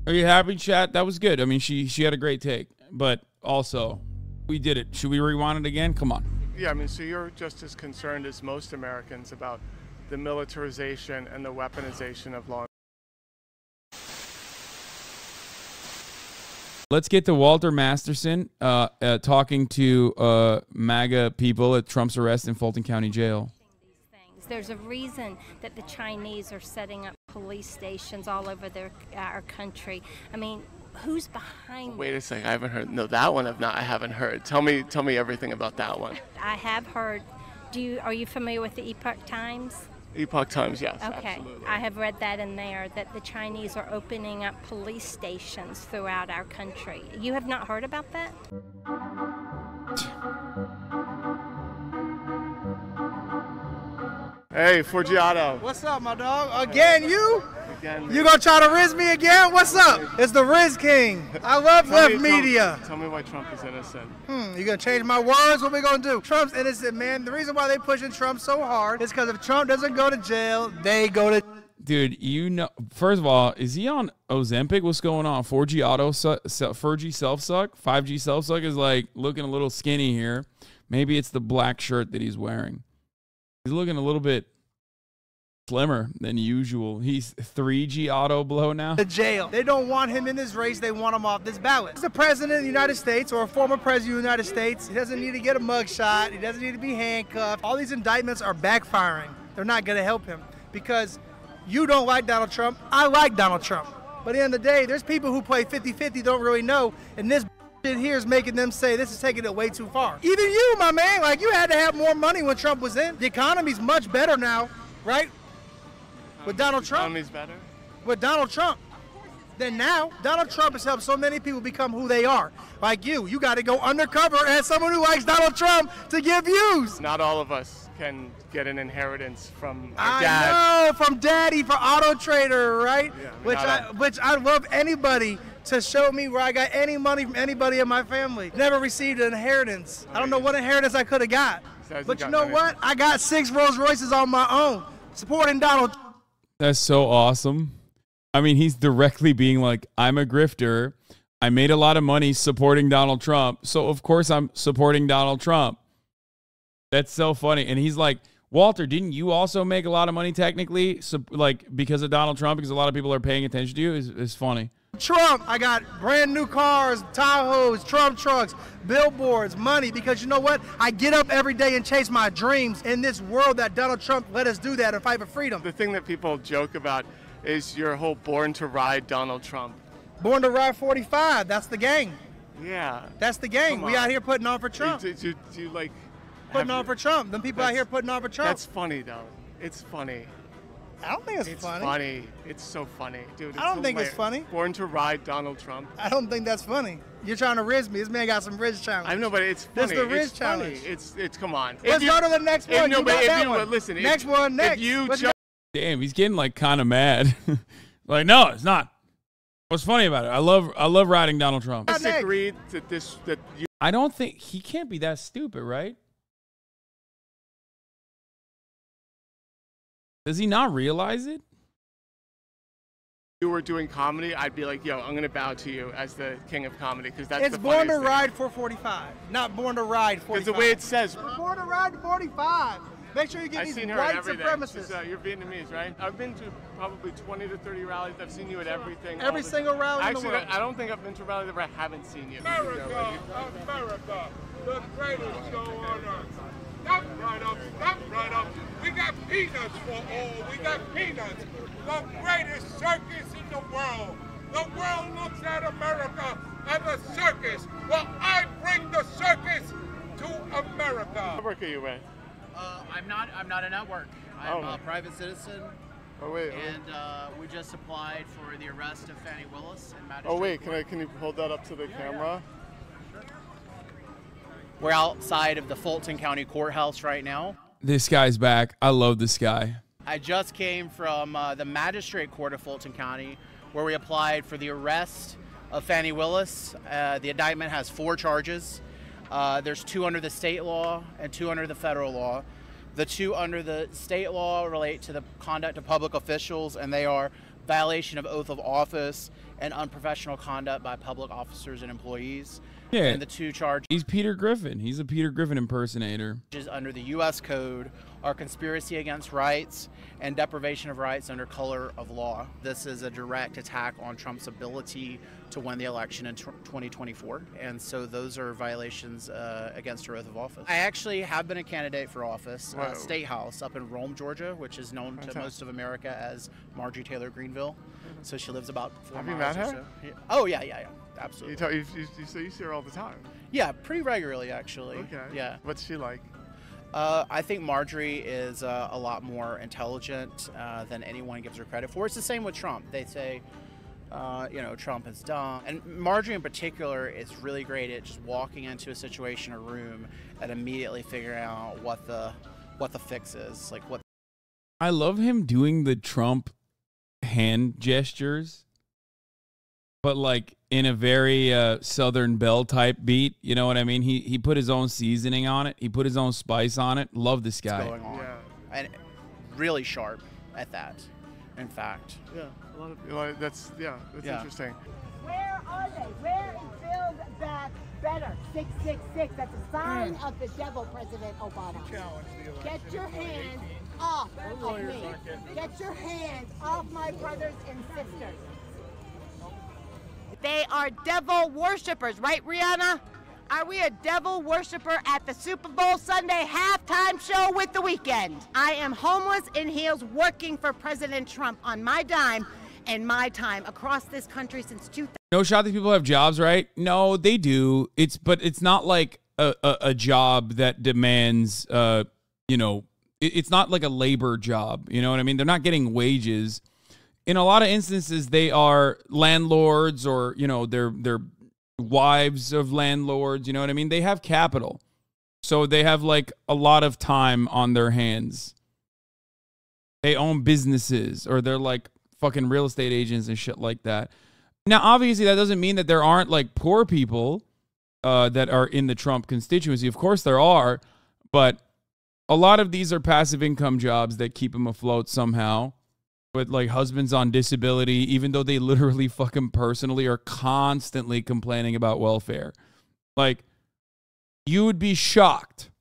Are you happy, chat? That was good. I mean, she had a great take, but also, we did it. Should we rewind it again? Come on. Yeah, I mean, so you're just as concerned as most Americans about the militarization and the weaponization of law. Let's get to Walter Masterson talking to MAGA people at Trump's arrest in Fulton County Jail. There's a reason that the Chinese are setting up police stations all over our country. I mean, who's behind? Wait a second, I haven't heard. No, that one I haven't heard. Tell me everything about that one. I have heard. Are you familiar with the Epoch Times? Epoch Times, yes. Okay, absolutely. I have read that in there, that the Chinese are opening up police stations throughout our country. You have not heard about that? Hey, Forgiato. What's up, my dog? Again, you? Again. You gonna try to Riz me again? What's up? It's the Riz King. I love left media. Tell me why Trump is innocent. You gonna change my words? What we gonna do? Trump's innocent, man. The reason why they pushing Trump so hard is because if Trump doesn't go to jail, they go to... Dude, you know, first of all, is he on Ozempic? What's going on? 4G self-suck? 5G self-suck is like looking a little skinny here. Maybe it's the black shirt that he's wearing. He's looking a little bit slimmer than usual. He's 3G auto blow now. The jail. They don't want him in this race. They want him off this ballot. He's the president of the United States or a former president of the United States. He doesn't need to get a mugshot. He doesn't need to be handcuffed. All these indictments are backfiring. They're not going to help him because you don't like Donald Trump. I like Donald Trump. But at the end of the day, there's people who play 50-50 don't really know, and this shit here is making them say this is taking it way too far. Even you, my man, like you had to have more money when Trump was in. The economy's much better now, right? With Donald Trump. The economy's better? With Donald Trump. Then now, Donald Trump has helped so many people become who they are. Like you got to go undercover as someone who likes Donald Trump to give views. Not all of us can get an inheritance from our dad. I know, from daddy for Auto Trader, right? Yeah, which I love anybody to show me where I got any money from anybody in my family. Never received an inheritance. I don't know what inheritance I could have got. But you know what? I got 6 Rolls Royces on my own, supporting Donald. That's so awesome. I mean, he's directly being like, I'm a grifter. I made a lot of money supporting Donald Trump, so of course I'm supporting Donald Trump. That's so funny. And he's like, Walter, didn't you also make a lot of money technically, like because of Donald Trump, because a lot of people are paying attention to you? It's funny. Trump, I got brand new cars, Tahoes, Trump trucks, billboards, money, because you know what? I get up every day and chase my dreams in this world that Donald Trump let us do that and fight for freedom. The thing that people joke about is your whole born to ride Donald Trump. Born to ride 45, that's the gang. Yeah. That's the gang. We out here putting on for Trump. Do you like... Putting on for Trump. Them people out here putting on for Trump. That's funny, though. It's funny. I don't think it's funny. It's funny. It's so funny, dude. I don't think it's funny. Born to ride Donald Trump. I don't think that's funny. You're trying to Riz me. This man got some Riz challenge. I know, but it's funny. This is the Riz challenge. It's come on. Let's go to the next one. Listen. Next one, next. Damn, he's getting like kind of mad. Like, no, it's not. What's funny about it? I love riding Donald Trump. I disagreed that I don't think he can't be that stupid, right? Does he not realize it? If you were doing comedy, I'd be like, yo, I'm going to bow to you as the king of comedy, because that's it's the Born to thing. Ride 445, not Born to Ride 45. Because the way it says. Born to Ride 45. Make sure you get these white supremacists. You're Vietnamese, right? I've been to probably 20 to 30 rallies. I've seen you at everything. Every single rally in the world. I don't think I've been to a rally that I haven't seen you. America, the greatest show on earth. Stop right up, stop right up. We got peanuts for all. We got peanuts. The greatest circus in the world. The world looks at America as a circus. Well, I bring the circus to America. What network are you with? I'm not a network. I'm a private citizen. Oh wait. And we just applied for the arrest of Fani Willis and Magistrate. Oh wait, can you hold that up to the camera? Sure. We're outside of the Fulton County Courthouse right now. This guy's back. I love this guy. I just came from the Magistrate Court of Fulton County, where we applied for the arrest of Fani Willis. The indictment has 4 charges. There's 2 under the state law and 2 under the federal law. The 2 under the state law relate to the conduct of public officials, and they are violation of oath of office, and unprofessional conduct by public officers and employees. Yeah. And the 2 charges He's Peter Griffin. He's a Peter Griffin impersonator. under the U.S. Code are conspiracy against rights and deprivation of rights under color of law. This is a direct attack on Trump's ability to win the election in 2024. And so those are violations against her oath of office. I actually have been a candidate for office, State House, up in Rome, Georgia, which is known to most of America as Marjorie Taylor Greenville. So she lives about 4 miles met her? or so. Yeah. Oh, yeah. Absolutely. You see her all the time. Yeah, pretty regularly, actually. Okay. Yeah. What's she like? I think Marjorie is a lot more intelligent than anyone gives her credit for. It's the same with Trump. They say, Trump is dumb. And Marjorie in particular is really great at just walking into a situation or room and immediately figuring out what the fix is. Like what. I love him doing the Trump hand gestures, but like in a very Southern Belle type beat. You know what I mean? He put his own seasoning on it. He put his own spice on it. Love this guy. Going on. Yeah. And really sharp at that, in fact. Yeah. A lot of, that's interesting. Where are they? Where is Build Back Better? 666. That's a sign of the devil, President Obama. Get your hands off of me. Get your hands off my brothers and sisters. They are devil worshipers, right, Rihanna? Are we a devil worshiper at the Super Bowl Sunday halftime show with The Weeknd? I am homeless in heels working for President Trump on my dime and my time across this country since 2000. No shot these people have jobs, right? No, they do. But it's not like a job that demands, it's not like a labor job. You know what I mean? They're not getting wages. In a lot of instances, they are landlords or, they're wives of landlords. You know what I mean? They have capital. So they have like a lot of time on their hands. They own businesses or they're like fucking real estate agents and shit like that. Now, obviously, that doesn't mean that there aren't like poor people that are in the Trump constituency. Of course there are. But a lot of these are passive income jobs that keep them afloat somehow. With like husbands on disability, even though they literally fucking personally are constantly complaining about welfare. Like, you would be shocked.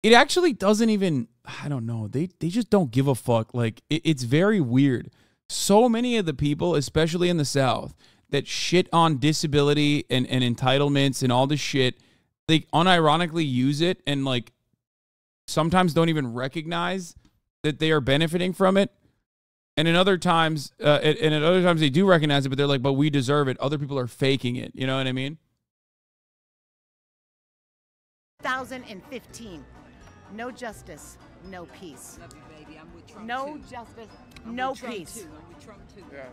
It actually doesn't even, I don't know. They just don't give a fuck. Like, it's very weird. So many of the people, especially in the South, that shit on disability and entitlements and all this shit, they unironically use it and like sometimes don't even recognize that they are benefiting from it, and in other times, they do recognize it, but they're like, "But we deserve it." Other people are faking it. You know what I mean? 2015, no justice, no peace. No justice, no peace. Yeah.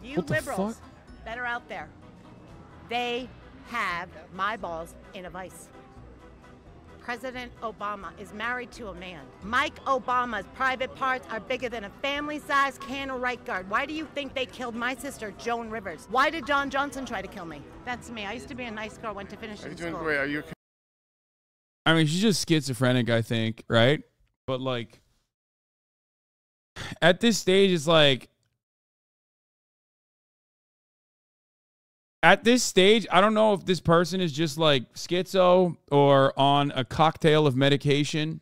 You What the liberals fuck? that are out there, they have my balls in a vice. President Obama is married to a man. Mike Obama's private parts are bigger than a family-sized can of right guard. Why do you think they killed my sister, Joan Rivers? Why did Don Johnson try to kill me? That's me. I used to be a nice girl, went to finish Are you in doing school. great? Are you? I mean, she's just schizophrenic, I think, right? But like, at this stage, it's like, at this stage, I don't know if this person is just like schizo or on a cocktail of medication.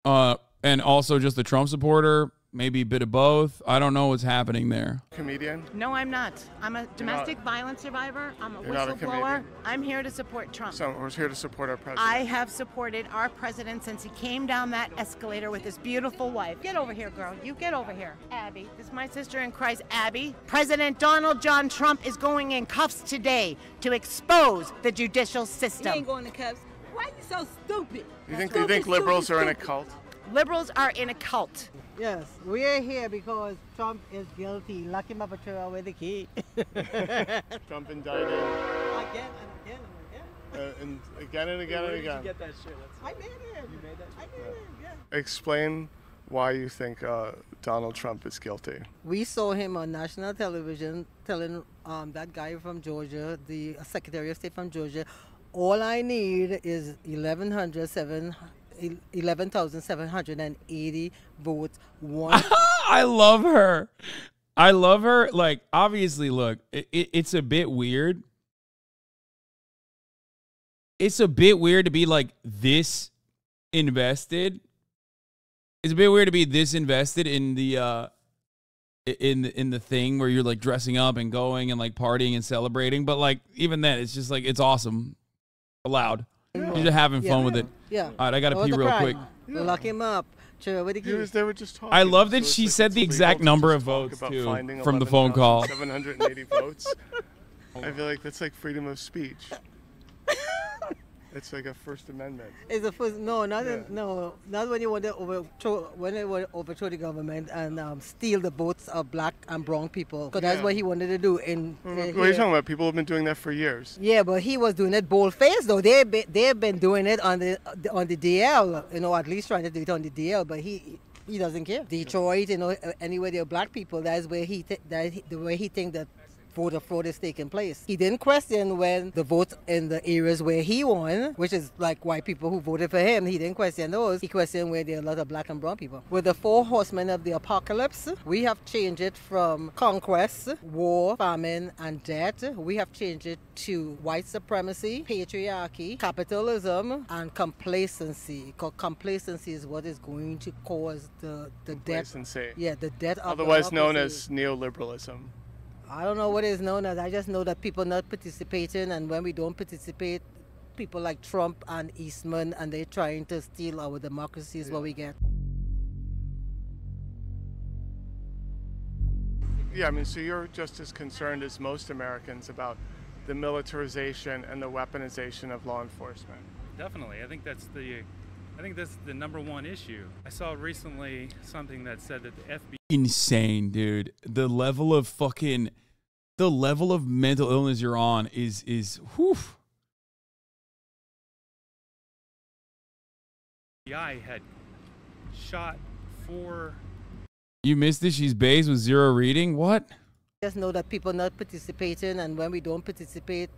And also just a Trump supporter, maybe a bit of both. I don't know what's happening there. Comedian? No, I'm not. I'm a domestic violence survivor. I'm a You're not a whistleblower. comedian? I'm here to support Trump. So we're here to support our president. I have supported our president since he came down that escalator with his beautiful wife. Get over here, girl. You get over here. Abby, this is my sister in Christ, Abby. President Donald John Trump is going in cuffs today to expose the judicial system. He ain't going to cuffs. Why are you so stupid? You think liberals are in a cult? Liberals are in a cult. Yes, we are here because Trump is guilty. Lock him up and throw away the key. Trump indicted. Again and again. And again and again and again. Get that shit. I made it. You made that? I made it, yeah. Explain why you think Donald Trump is guilty. We saw him on national television telling that guy from Georgia, the Secretary of State from Georgia, all I need is 11,780 votes. One. I love her. I love her. Like, obviously, look, it's a bit weird. It's a bit weird to be like this invested. It's a bit weird to be this invested in the in the thing where you're like dressing up and going and like partying and celebrating. But like even then, it's just like it's awesome. Allowed. You're just having fun with it. Yeah. All right, I gotta pee real quick. Yeah. Lock him up. Sure, They were just talking. I love that So she it's said it's the illegal exact to number just of talk votes about too finding from the phone call. 780 votes. I feel like that's like freedom of speech. It's like a First Amendment. It's a first, no, not when you want to overthrow the government and steal the votes of black and brown people. Because that's what he wanted to do. What are you talking about? People have been doing that for years. Yeah, but he was doing it bold-faced though. They've been doing it on the DL, at least trying to do it on the DL. But he doesn't care. Detroit, anywhere there are black people, that's where the way he think that voter fraud is taking place. He didn't question when the votes in the areas where he won, which is like white people who voted for him, he didn't question those. He questioned where there are a lot of black and brown people. With the 4 horsemen of the apocalypse, we have changed it from conquest, war, famine, and death. We have changed it to white supremacy, patriarchy, capitalism, and complacency. Because complacency is what is going to cause the death. Yeah, the death of otherwise known as neoliberalism. I don't know what it's known as. I just know that people not participating, and when we don't participate, people like Trump and Eastman, and they're trying to steal our democracy is what we get. Yeah, I mean, so you're just as concerned as most Americans about the militarization and the weaponization of law enforcement. Definitely. I think that's the number one issue. I saw recently something that said that the FBI... Insane, dude. The level of mental illness you're on is whew. FBI had shot 4... You missed it? She's based with 0 reading? What? Just know that people not participating, and when we don't participate,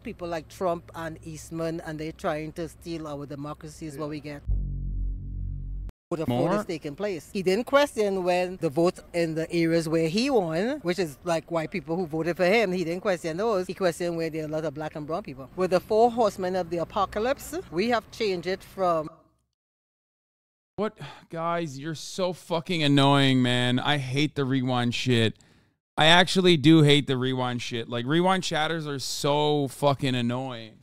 people like Trump and Eastman, and they're trying to steal our democracy is what we get. The fraud is taking place. He didn't question when the votes in the areas where he won, which is like white people who voted for him, he didn't question those. He questioned where there are a lot of black and brown people. With the 4 horsemen of the apocalypse, we have changed it from... What? Guys, you're so fucking annoying, man. I hate the rewind shit. I actually do hate the rewind shit. Like, rewind chatters are so fucking annoying.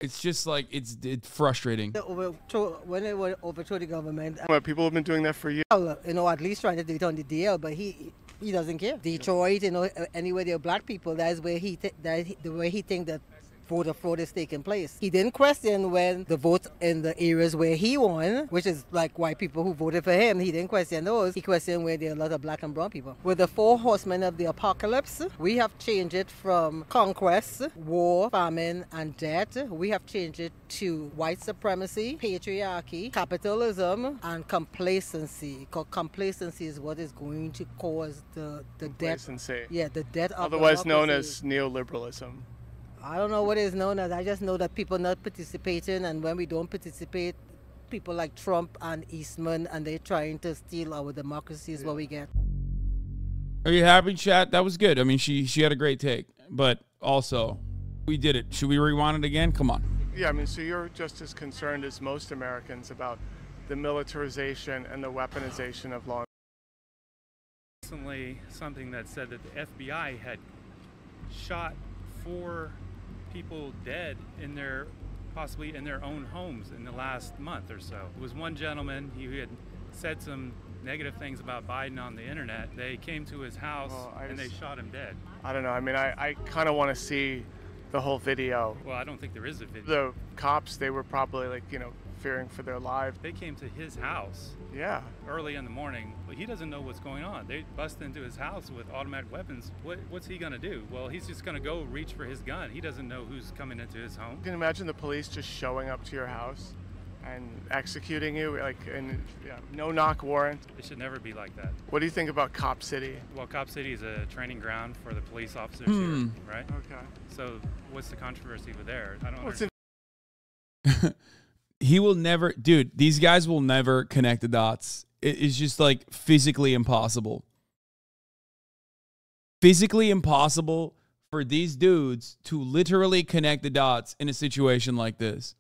It's just like, it's frustrating. When they overthrow the government. People have been doing that for years. At least trying to do it on the DL, but he doesn't care. Detroit, anywhere there are black people, that's where the way he think that voter fraud is taking place. He didn't question when the votes in the areas where he won, which is like white people who voted for him, he didn't question those. He questioned where there are a lot of black and brown people. With the 4 horsemen of the apocalypse, we have changed it from conquest, war, famine, and death. We have changed it to white supremacy, patriarchy, capitalism, and complacency. Because complacency is what is going to cause the death. Yeah, the death of otherwise known as neoliberalism. I don't know what it's known as. I just know that people not participating, and when we don't participate, people like Trump and Eastman, and they're trying to steal our democracy is what we get. Are you happy, chat? That was good. I mean, she had a great take, but also, we did it. Should we rewind it again? Come on. Yeah, I mean, so you're just as concerned as most Americans about the militarization and the weaponization of law enforcement. Recently, something that said that the FBI had shot 4 people dead possibly in their own homes in the last month or so. It was one gentleman, he had said some negative things about Biden on the internet. They came to his house and they shot him dead. I don't know. I mean, I kind of want to see the whole video. Well, I don't think there is a video. The cops, they were probably like, fearing for their lives. They came to his house. Yeah. Early in the morning, but he doesn't know what's going on. They bust into his house with automatic weapons. What's he gonna do? Well, he's just gonna go reach for his gun. He doesn't know who's coming into his home. You can imagine the police just showing up to your house and executing you, no knock warrant. It should never be like that. What do you think about Cop City? Well, Cop City is a training ground for the police officers here, right? Okay. So what's the controversy with there? I don't understand. He will never, dude, these guys will never connect the dots. It's just like physically impossible. Physically impossible for these dudes to literally connect the dots in a situation like this.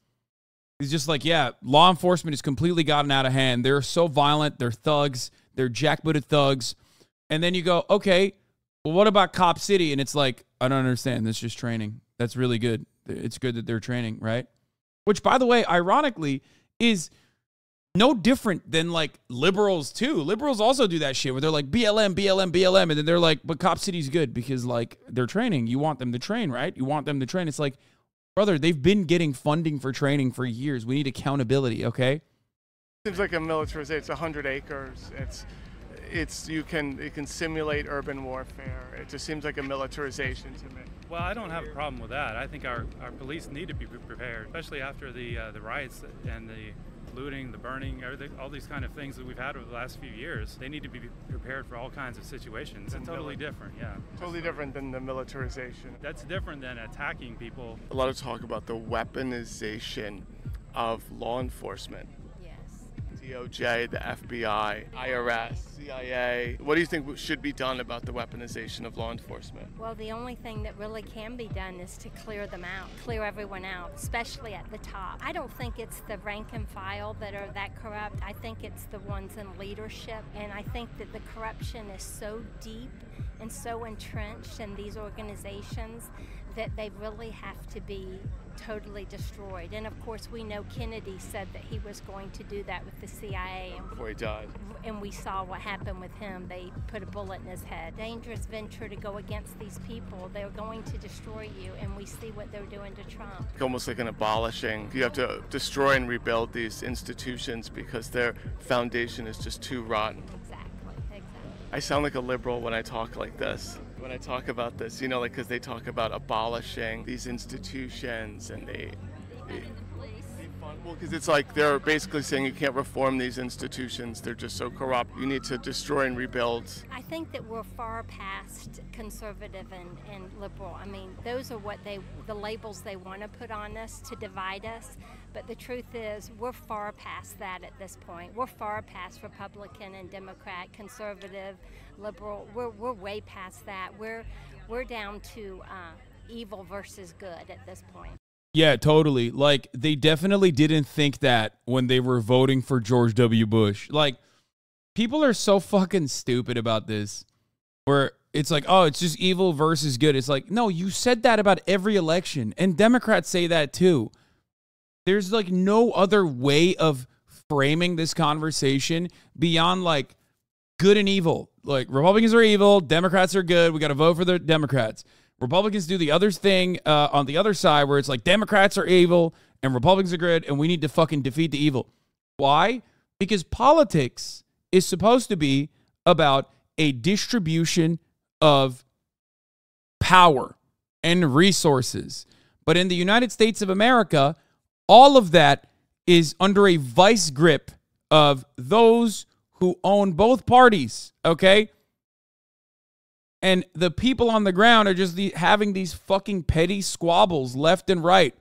It's just like, yeah, law enforcement has completely gotten out of hand. They're so violent. They're thugs. They're jackbooted thugs. And then you go, okay, well, what about Cop City? And it's like, I don't understand. That's just training. That's really good. It's good that they're training, right? Which, by the way, ironically, is no different than like liberals too. Liberals also do that shit where they're like BLM, BLM, BLM. And then they're like, but Cop City's good because like they're training. You want them to train, right? You want them to train. It's like, brother, they've been getting funding for training for years. We need accountability, okay? Seems like a militarization. It's 100 acres. It can simulate urban warfare. It just seems like a militarization to me. Well, I don't have a problem with that. I think our police need to be prepared, especially after the riots and the looting, the burning, all these kind of things that we've had over the last few years. They need to be prepared for all kinds of situations. It's totally different, yeah. Totally different than the militarization. That's different than attacking people. A lot of talk about the weaponization of law enforcement. DOJ, the FBI, IRS, CIA. What do you think should be done about the weaponization of law enforcement? Well, the only thing that really can be done is to clear them out, clear everyone out, especially at the top. I don't think it's the rank and file that are that corrupt. I think it's the ones in leadership. And I think that the corruption is so deep and so entrenched in these organizations that they really have to be totally destroyed. And of course, we know Kennedy said that he was going to do that with the CIA. Before he died. And we saw what happened with him. They put a bullet in his head. Dangerous venture to go against these people. They're going to destroy you, and we see what they're doing to Trump. Almost like an abolishing. You have to destroy and rebuild these institutions because their foundation is just too rotten. Exactly. I sound like a liberal when I talk like this. When I talk about this, you know, like, because they talk about abolishing these institutions and well, because it's like they're basically saying you can't reform these institutions. They're just so corrupt. You need to destroy and rebuild. I think that we're far past conservative and liberal. I mean, those are what the labels they want to put on us to divide us. But the truth is, we're far past that at this point. We're far past Republican and Democrat, conservative, liberal. We're way past that. We're down to evil versus good at this point. Yeah, totally. Like, they definitely didn't think that when they were voting for George W. Bush. Like, people are so fucking stupid about this, where it's like, oh, it's just evil versus good. It's like, no, you said that about every election, and Democrats say that too. There's like no other way of framing this conversation beyond like good and evil. Like, Republicans are evil, Democrats are good, we got to vote for the Democrats. Republicans do the other thing on the other side where it's like Democrats are evil and Republicans are good and we need to fucking defeat the evil. Why? Because politics is supposed to be about a distribution of power and resources. But in the United States of America, all of that is under a vice grip of those who own both parties, okay? And the people on the ground are just having these fucking petty squabbles left and right.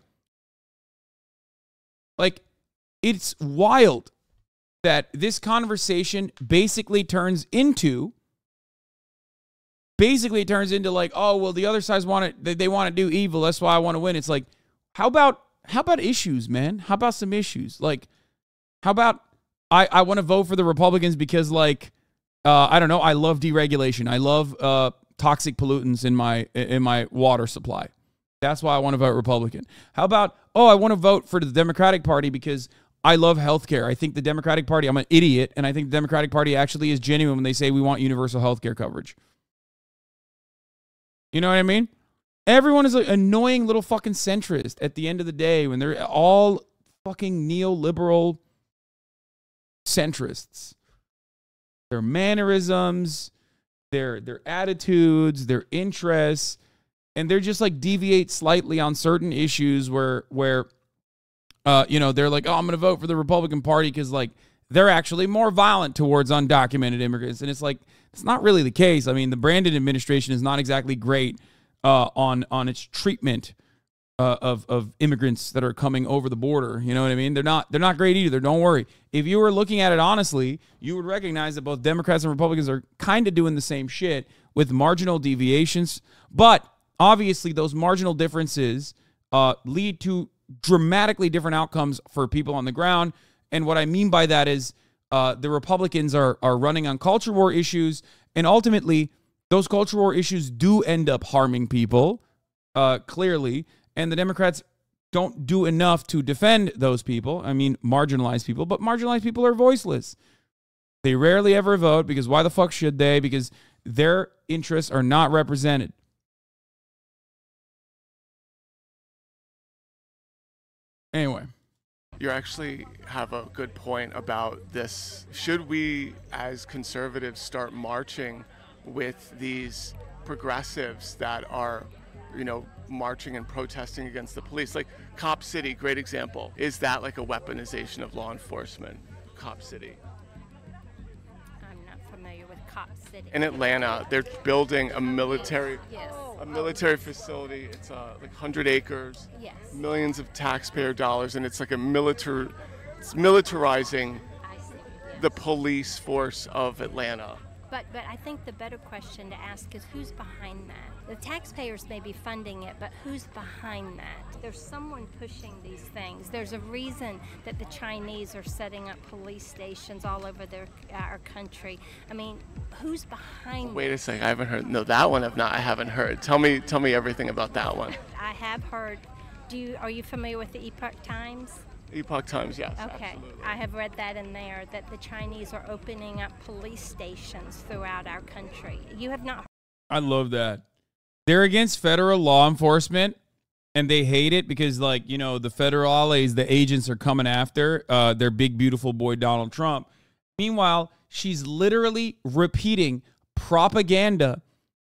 Like, it's wild that this conversation basically turns into like, oh, well, the other side they want to do evil. That's why I want to win. It's like, how about issues, man? How about some issues? Like, how about I want to vote for the Republicans because, like, I don't know, I love deregulation. I love toxic pollutants in my water supply. That's why I want to vote Republican. How about, I want to vote for the Democratic Party because I love healthcare. I think the Democratic Party, I'm an idiot, and I think the Democratic Party actually is genuine when they say we want universal healthcare coverage. You know what I mean? Everyone is an annoying little fucking centrist at the end of the day when they're all fucking neoliberal centrists. Their mannerisms, their attitudes, their interests, and they're just like deviate slightly on certain issues where they're like, oh, I'm going to vote for the Republican Party because like they're actually more violent towards undocumented immigrants. And it's like, it's not really the case. I mean, the Brandon administration is not exactly great on its treatment of immigrants that are coming over the border. You know what I mean? They're not great either. Don't worry. If you were looking at it honestly, you would recognize that both Democrats and Republicans are kind of doing the same shit with marginal deviations. But obviously, those marginal differences lead to dramatically different outcomes for people on the ground. And what I mean by that is the Republicans are running on culture war issues, and ultimately, those culture war issues do end up harming people, clearly. And the Democrats don't do enough to defend those people. I mean, marginalized people, but marginalized people are voiceless. They rarely ever vote because why the fuck should they? Because their interests are not represented. Anyway. You actually have a good point about this. Should we, as conservatives, start marching with these progressives that are, you know, marching and protesting against the police? Like Cop City, great example. Is that like a weaponization of law enforcement? Cop City. I'm not familiar with Cop City. In Atlanta, they're building a military Yes. a military facility. It's like 100 acres, Yes. millions of taxpayer dollars, and it's like it's militarizing the police force of Atlanta. But I think the better question to ask is who's behind that? The taxpayers may be funding it, but who's behind that? There's someone pushing these things. There's a reason that the Chinese are setting up police stations all over our country. I mean, who's behind Wait that? a second, I haven't heard. No, that one I haven't heard. Tell me everything about that one. I have heard. Are you familiar with the Epoch Times? Epoch Times, yes. Okay, Absolutely. I have read that in there, that the Chinese are opening up police stations throughout our country. You have not. I love that. They're against federal law enforcement, and they hate it because, like, you know, the federales, the agents are coming after their big, beautiful boy, Donald Trump. Meanwhile, she's literally repeating propaganda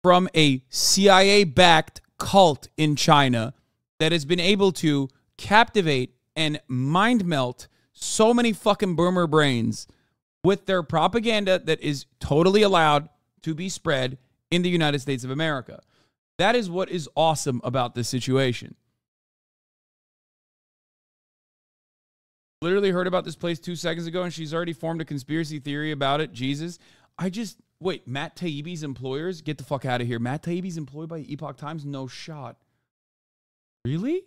from a CIA-backed cult in China that has been able to captivate and mind melt so many fucking boomer brains with their propaganda that is totally allowed to be spread in the United States of America. That is what is awesome about this situation. Literally heard about this place 2 seconds ago, and she's already formed a conspiracy theory about it. Jesus. Wait, Matt Taibbi's employers? Get the fuck out of here. Matt Taibbi's employed by Epoch Times? No shot. Really?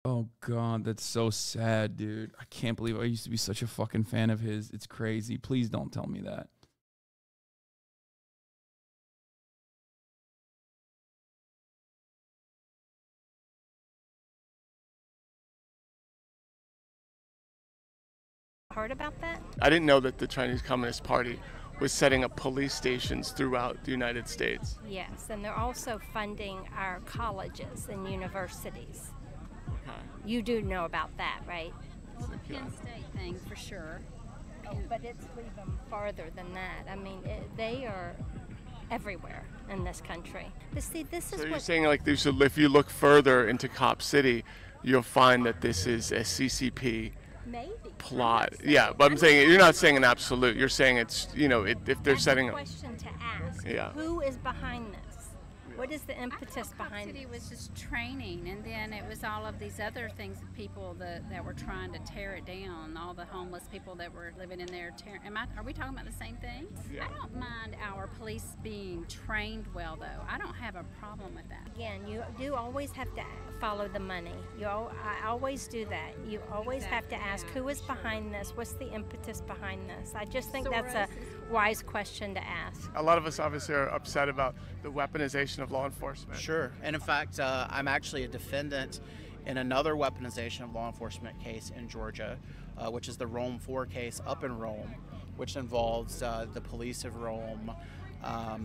Oh, God, that's so sad, dude. I can't believe I used to be such a fucking fan of his. It's crazy. Please don't tell me that. Heard about that? I didn't know that the Chinese Communist Party was setting up police stations throughout the United States. Yes, and they're also funding our colleges and universities. Okay. You do know about that, right? Well, the Penn State thing for sure. Oh, but it's even farther than that. I mean, they are everywhere in this country. But see, this is So you're what... saying, like, if you look further into Cop City, you'll find that this is a CCP plot. Yeah, but I'm saying you're not saying an absolute. You're saying it's, you know, if they're setting up. question to ask. Yeah. Who is behind this? What is the impetus behind City it? was just training, and then it was all of these other things of people that were trying to tear it down. All the homeless people that were living in there. Are we talking about the same thing? Yeah. I don't mind our police being trained well, though. I don't have a problem with that. Again, you do always have to follow the money. I always do that. You always have to ask who is behind this. What's the impetus behind this? I just think that's a wise question to ask. A lot of us obviously are upset about the weaponization of law enforcement. Sure. And in fact, I'm actually a defendant in another weaponization of law enforcement case in Georgia, which is the Rome 4 case up in Rome, which involves the police of Rome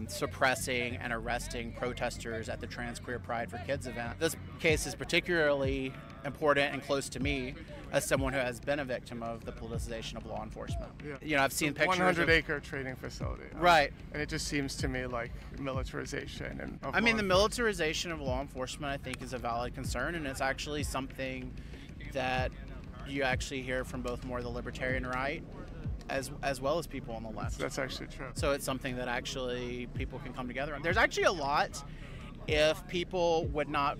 suppressing and arresting protesters at the Trans Queer Pride for Kids event. This case is particularly important and close to me as someone who has been a victim of the politicization of law enforcement. Yeah. You know, I've seen pictures 100-acre training facility. Right. And it just seems to me like militarization. And I mean, the militarization of law enforcement, I think, is a valid concern, and it's actually something that you actually hear from both more the libertarian right as well as people on the left. That's actually true. So it's something that actually people can come together on. There's actually a lot if people would not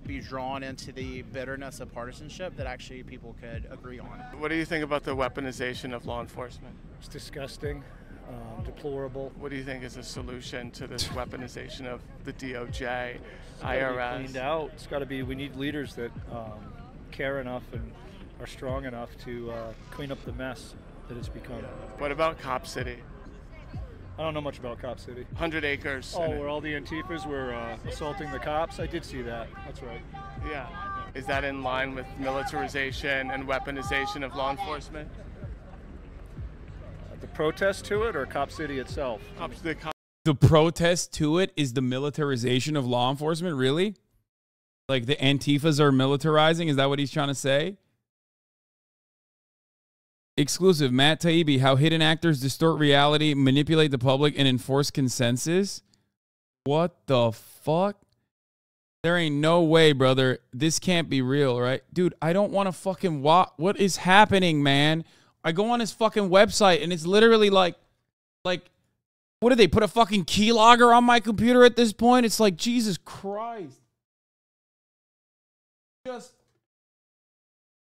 be drawn into the bitterness of partisanship that actually people could agree on. What do you think about the weaponization of law enforcement? It's disgusting, deplorable. What do you think is a solution to this weaponization of the DOJ, It's IRS? gotta be cleaned out. It's got to be. We need leaders that care enough and are strong enough to clean up the mess that it's become. What about Cop City? I don't know much about Cop City. 100 acres. Oh, where all the Antifas were assaulting the cops? I did see that. That's right. Yeah. Is that in line with militarization and weaponization of law enforcement? The protest to it or Cop City itself? The protest to it is the militarization of law enforcement? Really? Like the Antifas are militarizing? Is that what he's trying to say? Exclusive, Matt Taibbi, how hidden actors distort reality, manipulate the public, and enforce consensus? What the fuck? There ain't no way, brother. This can't be real, right? Dude, I don't want to fucking watch. What is happening, man? I go on his fucking website, and it's literally like, what do they put a fucking keylogger on my computer at this point? It's like, Jesus Christ. Just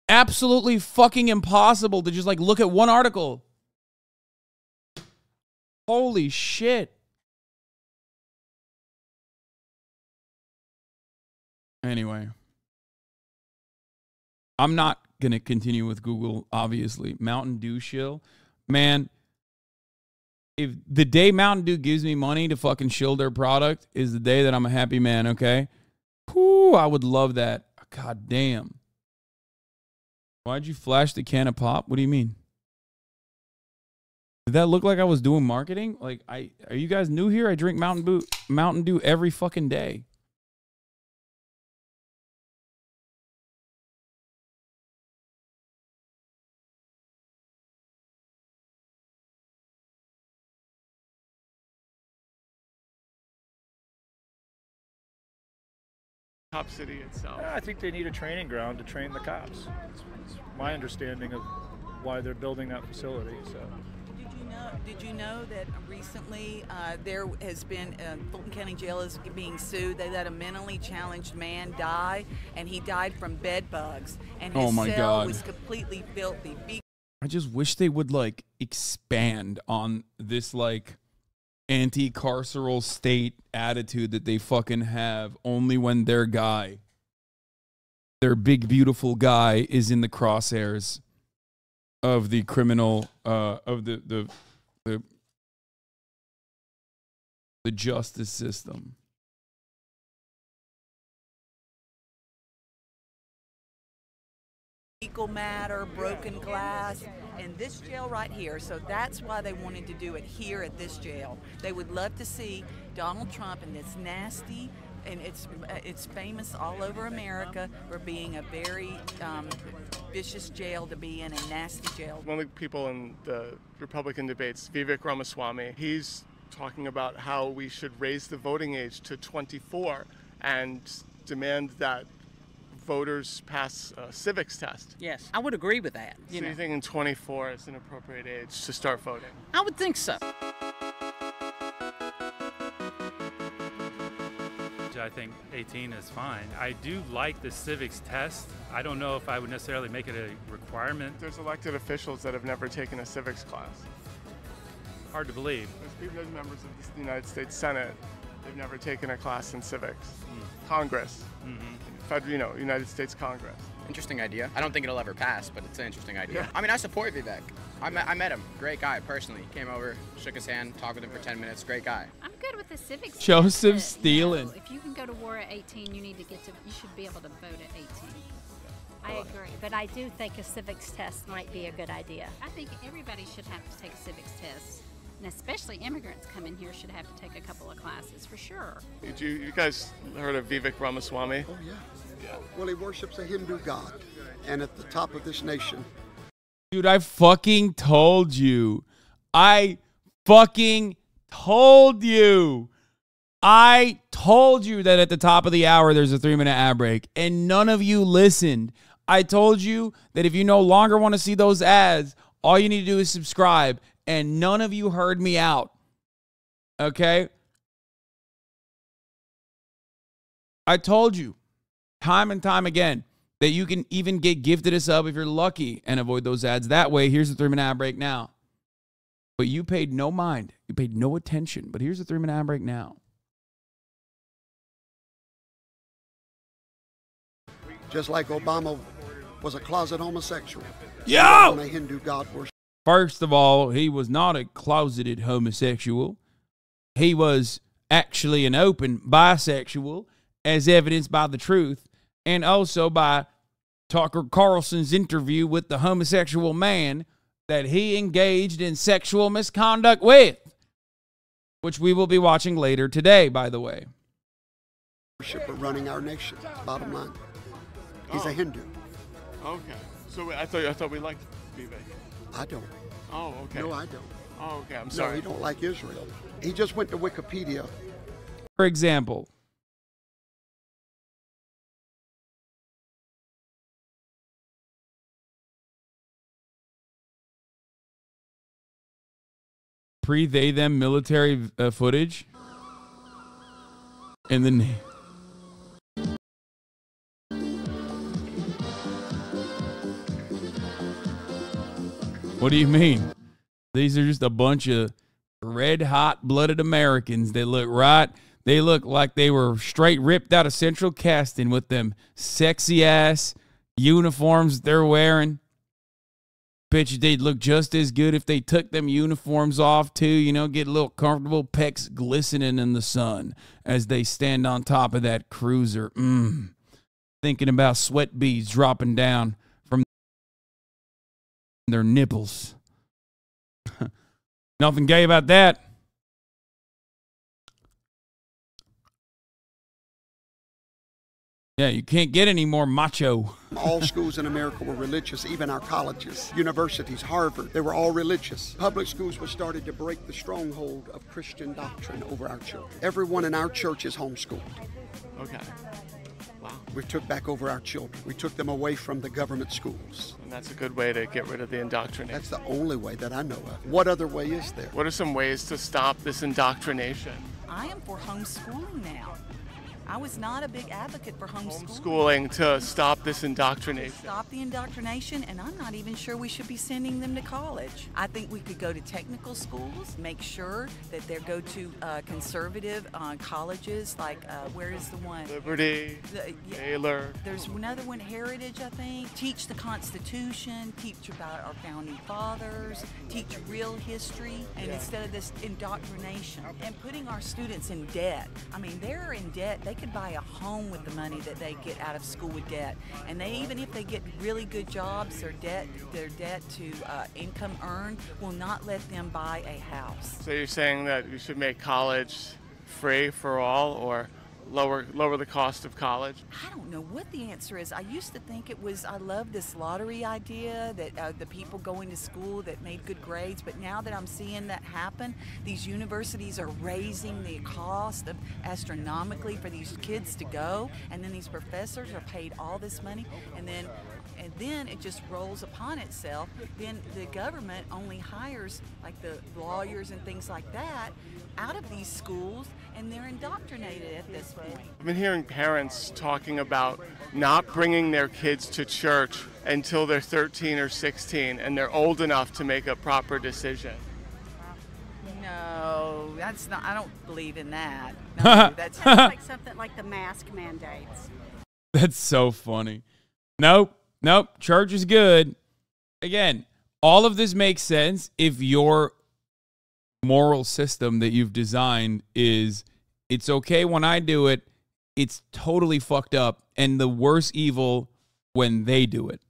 absolutely fucking impossible to just like look at one article. Holy shit. Anyway, I'm not going to continue with Google, obviously. Mountain Dew shill. Man, if the day Mountain Dew gives me money to fucking shill their product is the day that I'm a happy man, okay? Whew, I would love that. God damn. Why'd you flash the can of pop? What do you mean? Did that look like I was doing marketing? Like, are you guys new here? I drink Mountain Dew every fucking day. Cop City itself. I think they need a training ground to train the cops. It's my understanding of why they're building that facility. So. Did you know that recently there has been Fulton County Jail is being sued? They let a mentally challenged man die, and he died from bed bugs, and his cell was completely filthy. I just wish they would like expand on this like anti-carceral state attitude that they fucking have only when their guy, their big beautiful guy, is in the crosshairs of the criminal of the justice system. Fecal matter, broken glass, and this jail right here. So that's why they wanted to do it here at this jail. They would love to see Donald Trump in this nasty, and it's famous all over America for being a very vicious jail to be in, a nasty jail. One of the people in the Republican debates, Vivek Ramaswamy, he's talking about how we should raise the voting age to 24 and demand that voters pass a civics test. Yes, I would agree with that. So you think in 24 is an appropriate age to start voting? I would think so. I think 18 is fine. I do like the civics test. I don't know if I would necessarily make it a requirement. There's elected officials that have never taken a civics class. Hard to believe. There's members of the United States Senate. They've never taken a class in civics. Congress. Federal, United States Congress. Interesting idea. I don't think it'll ever pass, but it's an interesting idea. Yeah. I mean, I support Vivek. I met him. Great guy, personally. Came over, shook his hand, talked with him for 10 minutes. Great guy. I'm good with the civics. Joseph Steelen. If you can go to war at 18, you should be able to vote at 18. I agree, but I do think a civics test might be a good idea. I think everybody should have to take a civics test. And especially immigrants come in here should have to take a couple of classes for sure. You guys heard of Vivek Ramaswamy? Oh, yeah. Well, he worships a Hindu god, and at the top of this nation. Dude, I fucking told you. I fucking told you. I told you that at the top of the hour there's a 3-minute ad break, and none of you listened. I told you that if you no longer want to see those ads, all you need to do is subscribe, and none of you heard me out. Okay? I told you time and time again that you can even get gifted a sub if you're lucky and avoid those ads that way. Here's the 3-minute ad break now. But you paid no mind. You paid no attention. But here's the 3-minute ad break now. Just like Obama was a closet homosexual. Yo! On a Hindu god worship. First of all, he was not a closeted homosexual. He was actually an open bisexual, as evidenced by the truth, and also by Tucker Carlson's interview with the homosexual man that he engaged in sexual misconduct with, which we will be watching later today, by the way. Worship of running our nation, bottom line. He's a Hindu. Okay. So I thought we liked Vivek. I don't. Oh, okay. No, I don't. Oh, okay. I'm No, sorry. he don't like Israel. He just went to Wikipedia. For example, pre-they them military footage, and then what do you mean? These are just a bunch of red hot blooded Americans. They look like they were straight ripped out of central casting with them sexy ass uniforms they're wearing. Bet you they'd look just as good if they took them uniforms off too, you know, get a little comfortable, pecs glistening in the sun as they stand on top of that cruiser. Thinking about sweat beads dropping down from their nipples. Nothing gay about that. Yeah, you can't get any more macho. All schools in America were religious, even our colleges, universities, Harvard, they were all religious. Public schools were started to break the stronghold of Christian doctrine over our children. Everyone in our church is homeschooled. Okay. Wow. We took back over our children. We took them away from the government schools. And that's a good way to get rid of the indoctrination. That's the only way that I know of. What other way is there? What are some ways to stop this indoctrination? I am for homeschooling now. I was not a big advocate for homeschooling. Homeschooling to stop this indoctrination. Stop the indoctrination, and I'm not even sure we should be sending them to college. I think we could go to technical schools, make sure that they go to conservative colleges, like where is the one? Liberty, Baylor. There's another one, Heritage, I think. Teach the Constitution, teach about our founding fathers, teach real history, and instead of this indoctrination. And putting our students in debt. I mean, they're in debt. They could buy a home with the money that they get out of school with debt, and they, even if they get really good jobs, their debt to income earned will not let them buy a house. So you're saying that we should make college free for all, or lower the cost of college? I don't know what the answer is. I used to think it was, I love this lottery idea that the people going to school that made good grades, but now that I'm seeing that happen, these universities are raising the cost astronomically for these kids to go, and then these professors are paid all this money, and then it just rolls upon itself. Then the government only hires like the lawyers and things like that out of these schools, and they're indoctrinated at this point. I've been hearing parents talking about not bringing their kids to church until they're 13 or 16 and they're old enough to make a proper decision. No, that's not, I don't believe in that. No, that sounds like something like the mask mandates. That's so funny. Nope. Church is good. Again, all of this makes sense if your moral system that you've designed is, it's okay when I do it, it's totally fucked up, and the worst evil when they do it,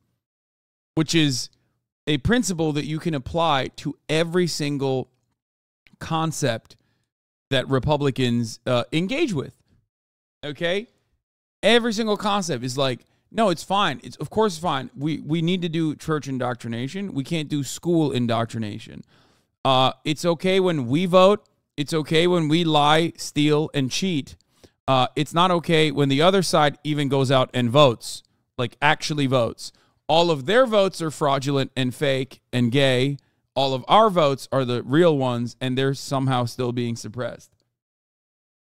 which is a principle that you can apply to every single concept that Republicans engage with. Okay? Every single concept is like, no, it's fine. It's of course fine. We need to do church indoctrination. We can't do school indoctrination. It's okay when we vote. It's okay when we lie, steal, and cheat. It's not okay when the other side even goes out and votes, like actually votes. All of their votes are fraudulent and fake and gay. All of our votes are the real ones, and they're somehow still being suppressed.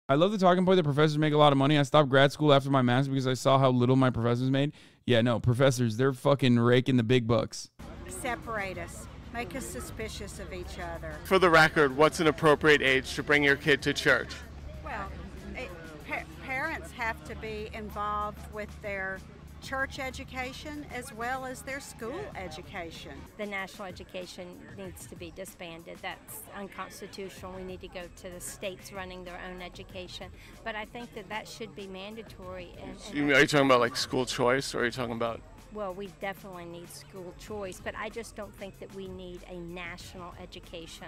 I love the talking point that professors make a lot of money. I stopped grad school after my master's because I saw how little my professors made. Yeah, no, professors, they're fucking raking the big bucks. Separate us. Make us suspicious of each other. For the record, what's an appropriate age to bring your kid to church? Well, parents have to be involved with their church education as well as their school education. The national education needs to be disbanded. That's unconstitutional. We need to go to the states running their own education. But I think that should be mandatory. Are you talking about like school choice, or are you talking about? Well, we definitely need school choice, but I just don't think that we need a national education.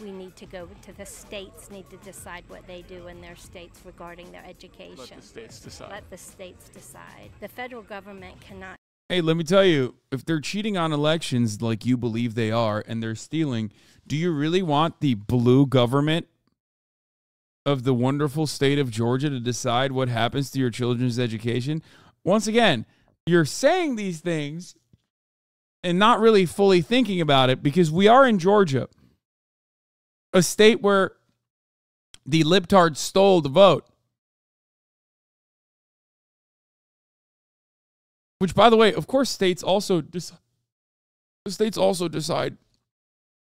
We need to go to the states, need to decide what they do in their states regarding their education. Let the states decide. Let the states decide. The federal government cannot. Hey, let me tell you, if they're cheating on elections like you believe they are and they're stealing, do you really want the blue government of the wonderful state of Georgia to decide what happens to your children's education? Once again, you're saying these things and not really fully thinking about it, because we are in Georgia, a state where the libtards stole the vote. Which, by the way, of course, states also decide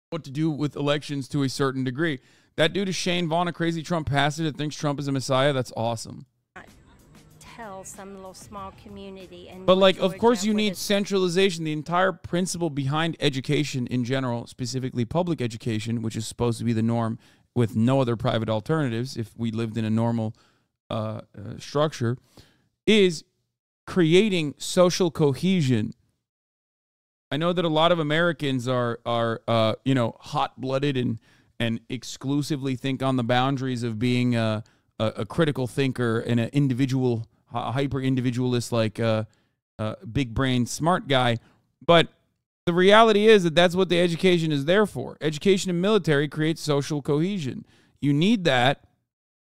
what to do with elections to a certain degree. That dude is Shane Vaughn, a crazy Trump pastor that thinks Trump is a messiah. That's awesome. Tell some little small community. And but, like, of course you need centralization. The entire principle behind education in general, specifically public education, which is supposed to be the norm with no other private alternatives if we lived in a normal structure, is creating social cohesion. I know that a lot of Americans are hot-blooded and exclusively think on the boundaries of being a critical thinker and an individual, hyper-individualist, like big brain smart guy. But the reality is that that's what the education is there for. Education and military creates social cohesion. You need that,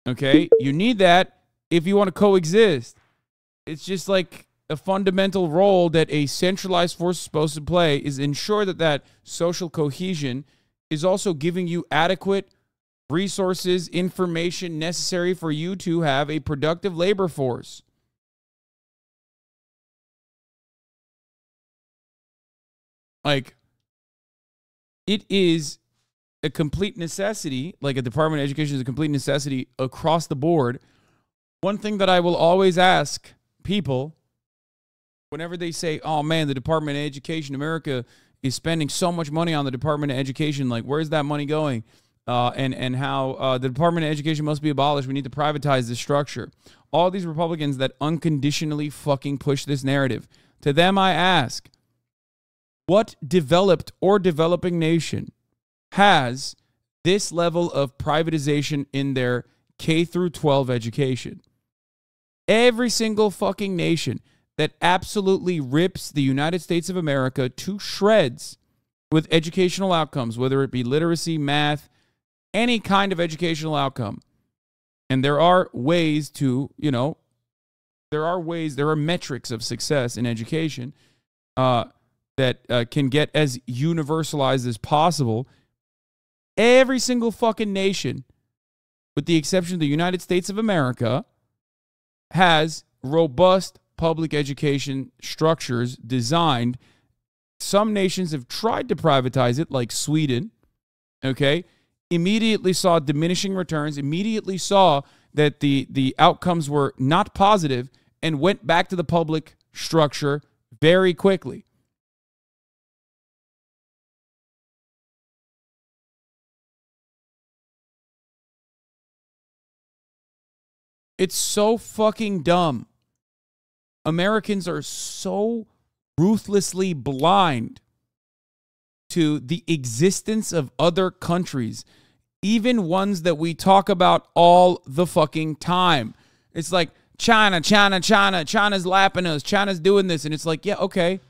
okay? You need that if you want to coexist. It's just like a fundamental role that a centralized force is supposed to play, is ensure that that social cohesion is also giving you adequate resources, information necessary for you to have a productive labor force. Like, it is a complete necessity, like a Department of Education is a complete necessity across the board. One thing that I will always ask people whenever they say, oh man, the Department of Education, America is spending so much money on the Department of Education, like where's that money going? And how the Department of Education must be abolished. We need to privatize this structure. All these Republicans that unconditionally fucking push this narrative. To them I ask, what developed or developing nation has this level of privatization in their K through 12 education? Every single fucking nation that absolutely rips the United States of America to shreds with educational outcomes, whether it be literacy, math, any kind of educational outcome. And there are ways to, there are metrics of success in education that can get as universalized as possible. Every single fucking nation, with the exception of the United States of America, has robust public education structures designed. Some nations have tried to privatize it, like Sweden, okay? Immediately saw diminishing returns, immediately saw that the outcomes were not positive, and went back to the public structure very quickly. It's so fucking dumb. Americans are so ruthlessly blind to the existence of other countries, even ones that we talk about all the fucking time. It's like China's lapping us, China's doing this, and it's like, yeah, okay.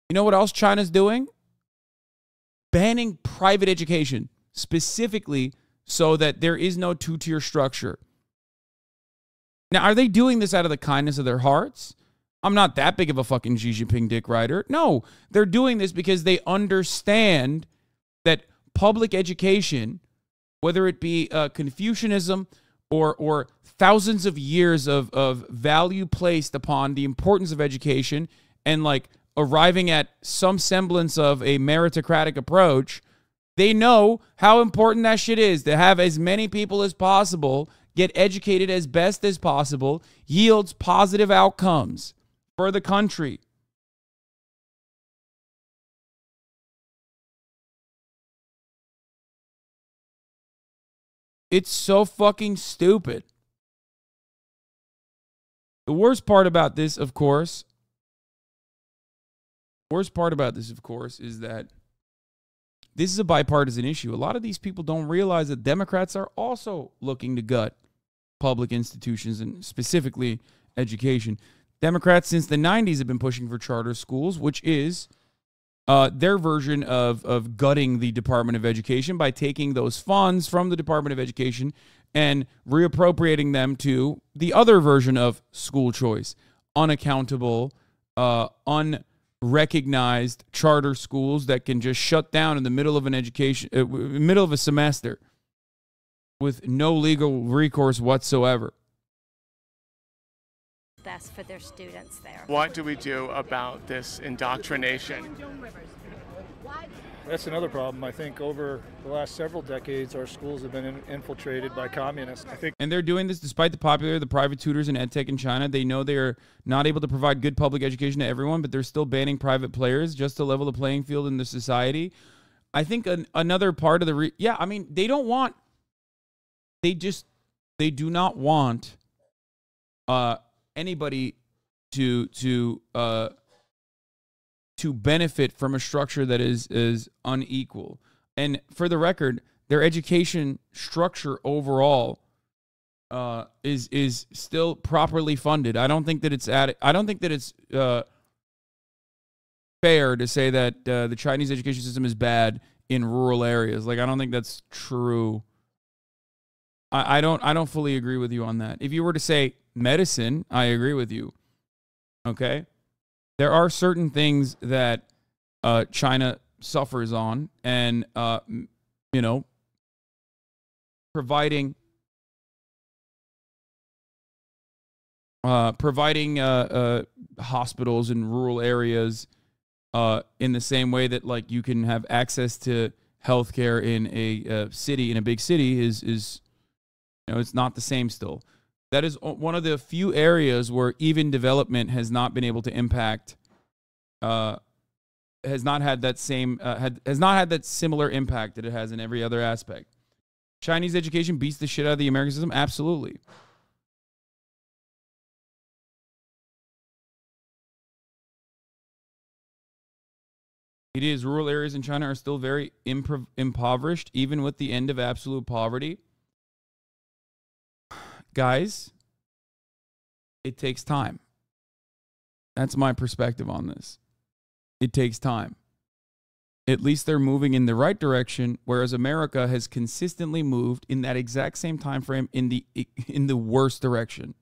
You know what else China's doing? Banning private education, specifically so that there is no two-tier structure. Now, are they doing this out of the kindness of their hearts? I'm not that big of a fucking Xi Jinping dick rider. No, they're doing this because they understand that public education, whether it be Confucianism or thousands of years of value placed upon the importance of education and like arriving at some semblance of a meritocratic approach, they know how important that shit is to have as many people as possible get educated as best as possible, yields positive outcomes for the country. It's so fucking stupid. The worst part about this, of course, is that this is a bipartisan issue. A lot of these people don't realize that Democrats are also looking to gut public institutions and specifically education. Democrats since the 90s have been pushing for charter schools, which is their version of gutting the Department of Education by taking those funds from the Department of Education and reappropriating them to the other version of school choice, unaccountable, unrecognized charter schools that can just shut down in the middle of an education, middle of a semester with no legal recourse whatsoever. Best for their students there. What do we do about this indoctrination? That's another problem. I think over the last several decades, our schools have been infiltrated by communists. And they're doing this despite the popularity of the private tutors and edtech in China. They know they are not able to provide good public education to everyone, but they're still banning private players just to level the playing field in the society. I think another part of the they don't want. They do not want anybody to benefit from a structure that is unequal. And for the record, their education structure overall is still properly funded. I don't think that it's fair to say that the Chinese education system is bad in rural areas. Like, I don't think that's true. I don't fully agree with you on that. If you were to say medicine, I agree with you. Okay? There are certain things that China suffers on, and providing hospitals in rural areas in the same way that like you can have access to healthcare in a city, in a big city, is it's not the same still. That is one of the few areas where even development has not been able to impact, has not had that similar impact that it has in every other aspect. Chinese education beats the shit out of the American system? Absolutely. It is. Rural areas in China are still very impoverished, even with the end of absolute poverty. Guys, it takes time. That's my perspective on this. It takes time. At least they're moving in the right direction, whereas America has consistently moved in that exact same time frame in the worst direction.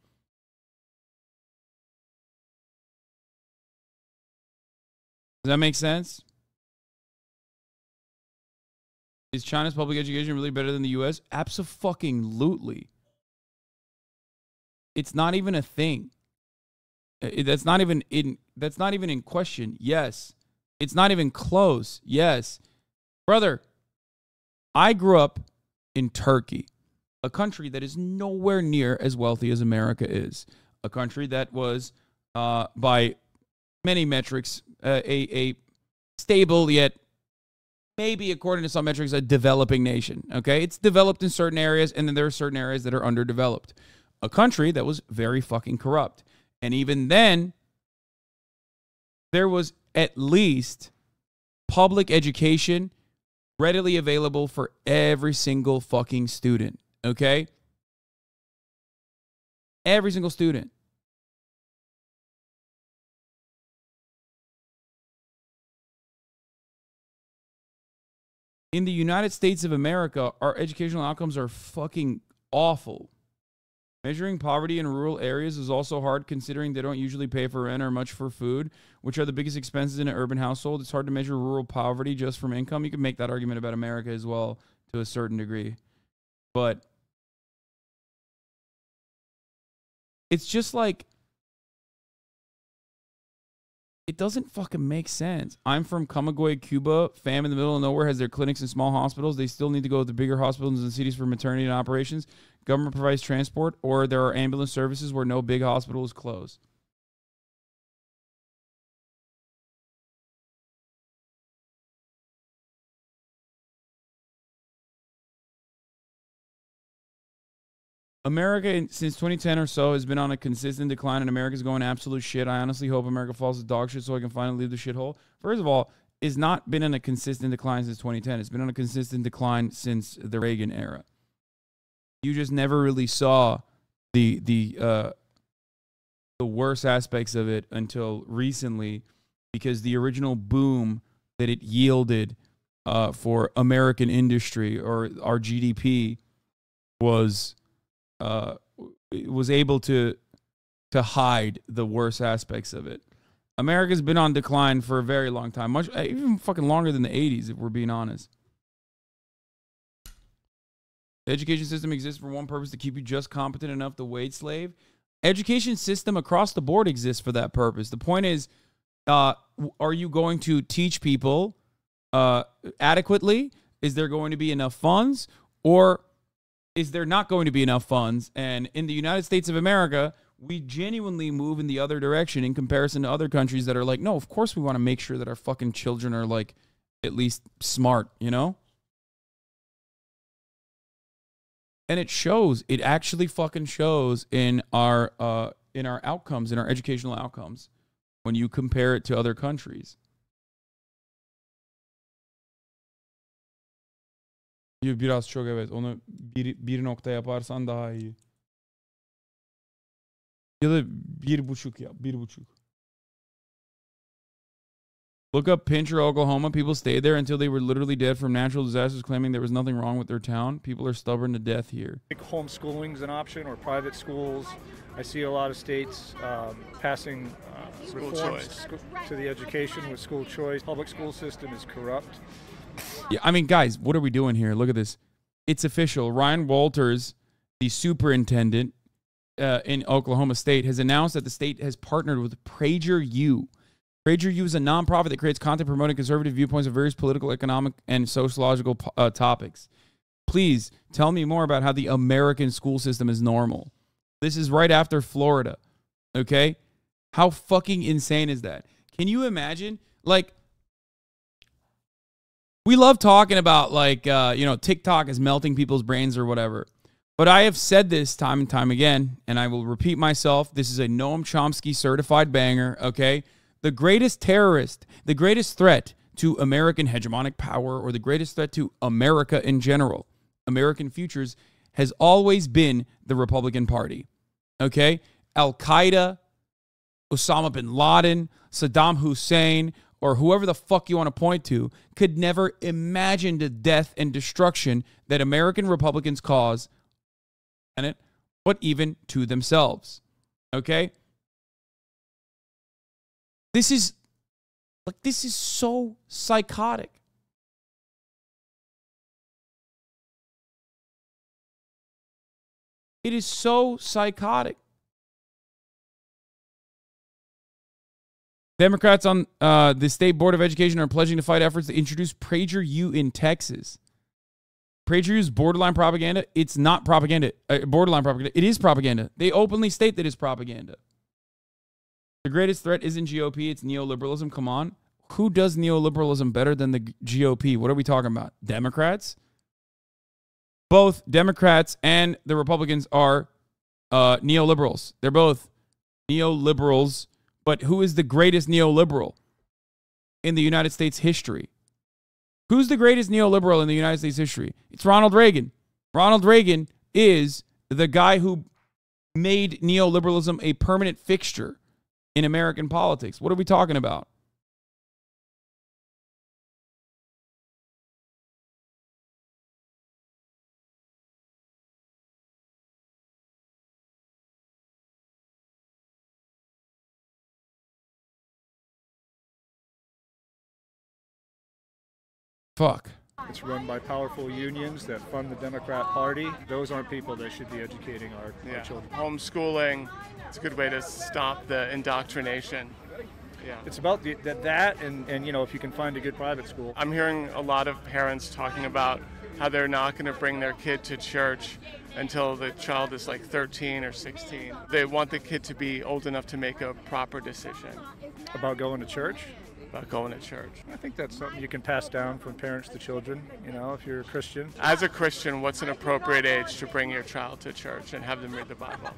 Does that make sense? Is China's public education really better than the U.S.? Abso-fucking-lutely. It's not even a thing. That's not even in question. Yes. It's not even close. Yes. Brother, I grew up in Turkey, a country that is nowhere near as wealthy as America is. A country that was, by many metrics, a stable yet maybe, according to some metrics, a developing nation. Okay? It's developed in certain areas, and then there are certain areas that are underdeveloped. A country that was very fucking corrupt. And even then, there was at least public education readily available for every single fucking student. Okay? Every single student. In the United States of America, our educational outcomes are fucking awful. Measuring poverty in rural areas is also hard considering they don't usually pay for rent or much for food, which are the biggest expenses in an urban household. It's hard to measure rural poverty just from income. You can make that argument about America as well to a certain degree. But it's just like, it doesn't fucking make sense. I'm from Camagüey, Cuba. Fam in the middle of nowhere has their clinics in small hospitals. They still need to go to the bigger hospitals in the cities for maternity and operations. Government provides transport, or there are ambulance services where no big hospital is closed. America, since 2010 or so, has been on a consistent decline, and America's going absolute shit. I honestly hope America falls to dog shit so I can finally leave the shithole. First of all, it's not been on a consistent decline since 2010. It's been on a consistent decline since the Reagan era. You just never really saw the worst aspects of it until recently, because the original boom that it yielded for American industry or our GDP was able to hide the worst aspects of it. America's been on decline for a very long time, much even fucking longer than the 80s, if we're being honest. The education system exists for one purpose: to keep you just competent enough to wage slave. Education system across the board exists for that purpose. The point is, are you going to teach people adequately? Is there going to be enough funds? Or is there not going to be enough funds? And in the United States of America, we genuinely move in the other direction in comparison to other countries that are like, no, of course we want to make sure that our fucking children are like at least smart, you know? And it shows. It actually fucking shows in our outcomes, in our educational outcomes, when you compare it to other countries. Biraz çok, evet. Onu bir nokta yaparsan daha iyi. Ya da 1.5 yap. 1.5. Look up Pincher, Oklahoma. People stayed there until they were literally dead from natural disasters, claiming there was nothing wrong with their town. People are stubborn to death here. Homeschooling is an option, or private schools. I see a lot of states passing reforms to the education with school choice. Public school system is corrupt. Yeah, I mean, guys, what are we doing here? Look at this. It's official. Ryan Walters, the superintendent in Oklahoma State, has announced that the state has partnered with PragerU. PragerU is a nonprofit that creates content promoting conservative viewpoints of various political, economic, and sociological topics. Please tell me more about how the American school system is normal. This is right after Florida, okay? How fucking insane is that? Can you imagine? Like, we love talking about, like, TikTok is melting people's brains or whatever. But I have said this time and time again, and I will repeat myself. This is a Noam Chomsky certified banger, okay? The greatest terrorist, the greatest threat to American hegemonic power, or the greatest threat to America in general, American futures, has always been the Republican Party, okay? Al-Qaeda, Osama bin Laden, Saddam Hussein, or whoever the fuck you want to point to, could never imagine the death and destruction that American Republicans cause, but even to themselves. Okay? This is so psychotic. It is so psychotic. Democrats on the State Board of Education are pledging to fight efforts to introduce PragerU in Texas. PragerU is borderline propaganda. It's not propaganda. Borderline propaganda. It is propaganda. They openly state that it's propaganda. The greatest threat isn't GOP. It's neoliberalism. Come on. Who does neoliberalism better than the GOP? What are we talking about? Democrats? Both Democrats and the Republicans are neoliberals. They're both neoliberals. But who is the greatest neoliberal in the United States history? Who's the greatest neoliberal in the United States history? It's Ronald Reagan. Ronald Reagan is the guy who made neoliberalism a permanent fixture in American politics. What are we talking about? Fuck. It's run by powerful unions that fund the Democrat Party. Those aren't people that should be educating our children. Homeschooling, it's a good way to stop the indoctrination. Yeah. It's about that and, you know, if you can find a good private school. I'm hearing a lot of parents talking about how they're not going to bring their kid to church until the child is like 13 or 16. They want the kid to be old enough to make a proper decision. About going to church? About going to church. I think that's something you can pass down from parents to children, you know, if you're a Christian. As a Christian, what's an appropriate age to bring your child to church and have them read the Bible?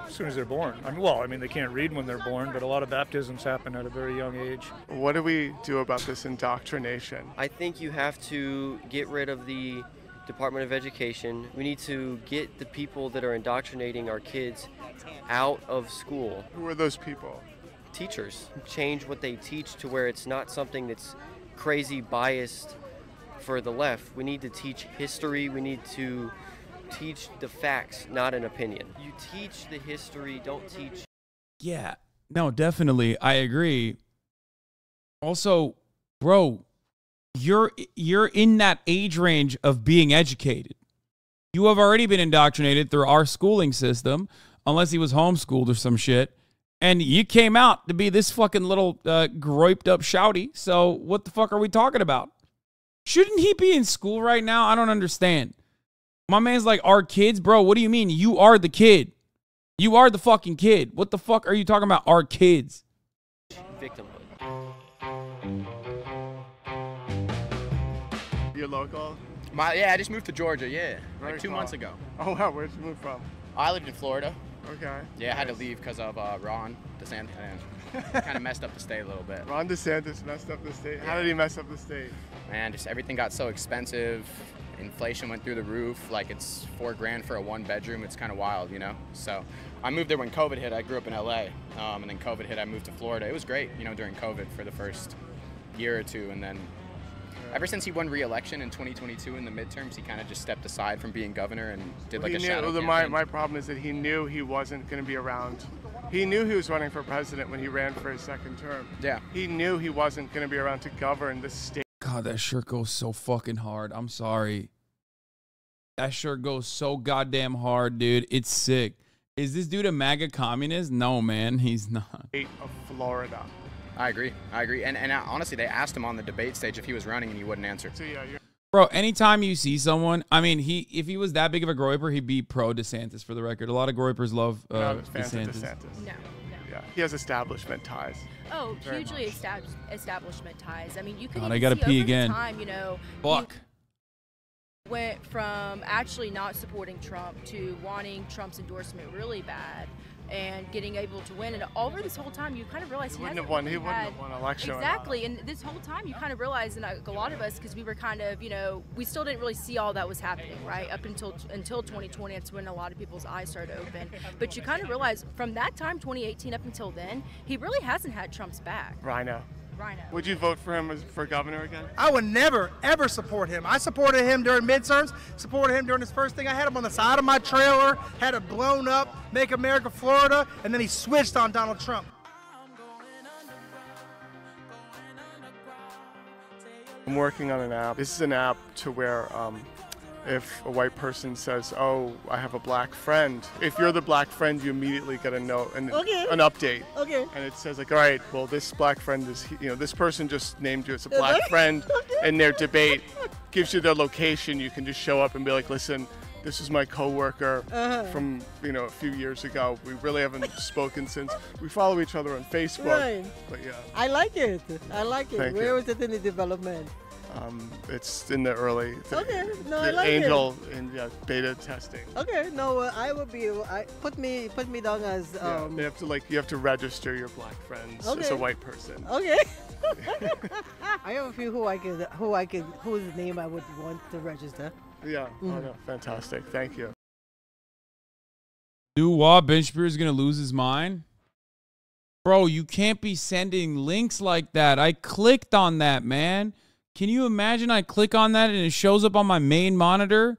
As soon as they're born. I mean, they can't read when they're born, but a lot of baptisms happen at a very young age. What do we do about this indoctrination? I think you have to get rid of the Department of Education. We need to get the people that are indoctrinating our kids out of school. Who are those people? Teachers. Change what they teach to where it's not something that's crazy biased for the left. We need to teach history. We need to teach the facts, not an opinion. You teach the history, don't teach. Yeah, no, definitely. I agree. Also, bro, you're in that age range of being educated. You have already been indoctrinated through our schooling system, unless he was homeschooled or some shit. And you came out to be this fucking little groiped up shouty. So what the fuck are we talking about? Shouldn't he be in school right now? I don't understand. My man's like, our kids? Bro, what do you mean? You are the kid. You are the fucking kid. What the fuck are you talking about? Our kids. Victimhood. You're local? Yeah, I just moved to Georgia, Very like 2 months ago. Oh, wow, where'd you move from? I lived in Florida. Okay. Yeah, I had to leave because of Ron DeSantis. Kind of messed up the state a little bit. Ron DeSantis messed up the state? How did he mess up the state? Man, just everything got so expensive. Inflation went through the roof. Like, it's $4,000 for a 1-bedroom. It's kind of wild, you know? So I moved there when COVID hit. I grew up in LA. And then COVID hit, I moved to Florida. It was great, you know, during COVID for the first year or two. And then ever since he won re-election in 2022 in the midterms, he kind of just stepped aside from being governor and did like a shadow campaign. My problem is that he knew he wasn't going to be around. He knew he was running for president when he ran for his second term. Yeah. He knew he wasn't going to be around to govern the state. God, that shirt goes so fucking hard. I'm sorry. That shirt goes so goddamn hard, dude. It's sick. Is this dude a MAGA communist? No, man, he's not. State of Florida. I agree. And honestly, they asked him on the debate stage if he was running and he wouldn't answer. So, yeah, bro, anytime you see someone, I mean, if he was that big of a groiper, he'd be pro DeSantis for the record. A lot of groipers love DeSantis. No. Yeah, he has establishment ties. Oh, Very hugely much. establishment ties. I mean, you can God, even I gotta see pee over again. the time, you know, Fuck. he went from actually not supporting Trump to wanting Trump's endorsement really bad and getting able to win. And over this whole time, you kind of realize he wouldn't have won election. Exactly. And this whole time, you kind of realize, and a lot of us, because we were kind of, you know, we still didn't really see all that was happening, right? Up until 2020, it's when a lot of people's eyes started to open. But you kind of realize from that time, 2018 up until then, he really hasn't had Trump's back. Rhino. Rhino. Would you vote for him for governor again? I would never, ever support him. I supported him during midterms, supported him during his first thing. I had him on the side of my trailer, had it blown up, Make America Florida, and then he switched on Donald Trump. I'm working on an app. This is an app to where if a white person says, oh, I have a black friend, if you're the black friend, you immediately get a note, an update. Okay. And it says like, all right, well, this black friend is, you know, this person just named you as a black friend in their debate, gives you their location. You can just show up and be like, listen, this is my coworker from, you know, a few years ago. We really haven't spoken since. We follow each other on Facebook. Right. But yeah. I like it. I like it. Thank you. Where is it in the development? It's in the early No, I like angel and beta testing. Okay, no, I will be. Put me down as. They have to you have to register your black friends as a white person. Okay. I have a few whose name I would want to register. Yeah. Oh no, fantastic. Thank you. Duwa Benchbeer is gonna lose his mind. Bro, you can't be sending links like that. I clicked on that, man. Can you imagine I click on that and it shows up on my main monitor?